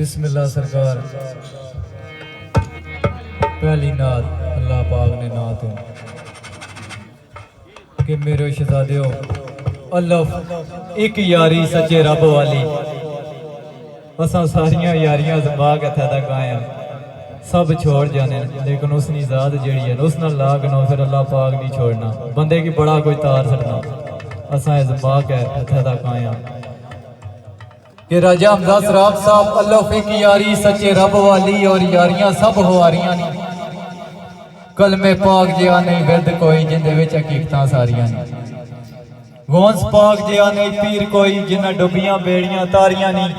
बिस्मिल्लाह सरकार। पहली नात अल्लाह पाक ने नात हो कि मेरे शहजादे अल्लाह एक यारी सच्चे रब वाली। असा सारिया यारियां जमा के थैदा गाया सब छोड़ जाने, लेकिन उसनी जात जड़ी है उस नाल लागना, फिर अल्लाह पाक नहीं छोड़ना। बंदे की बड़ा कोई तार छड़ना। असा जमा के थैदा गाया कि राजा हमजा सराब साहब अल्लाह एक यारी सच्चे रब वाली, और यारियां सब हवारियां नहीं। कलमे पाक जिया नहीं विद कोई जिंदे विच हकीकतां सारियां नहीं। गौंस पाक जिया नहीं पीर कोई जिन्ना डुबियां बेड़ियां तारियां नहीं।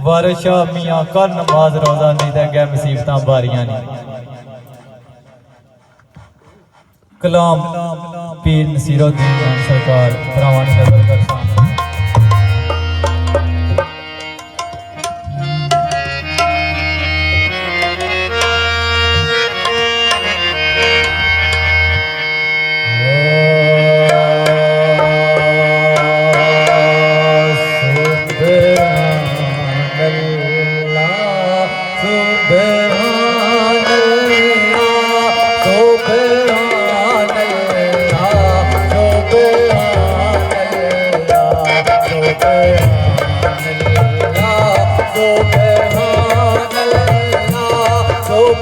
वारिस शाह मियां कर नमाज रोजा नहीं ते गै मुसीबतां बारियां नहीं। कलाम पीर नसीरुद्दीन सरकार भरावां दी नज़र कर so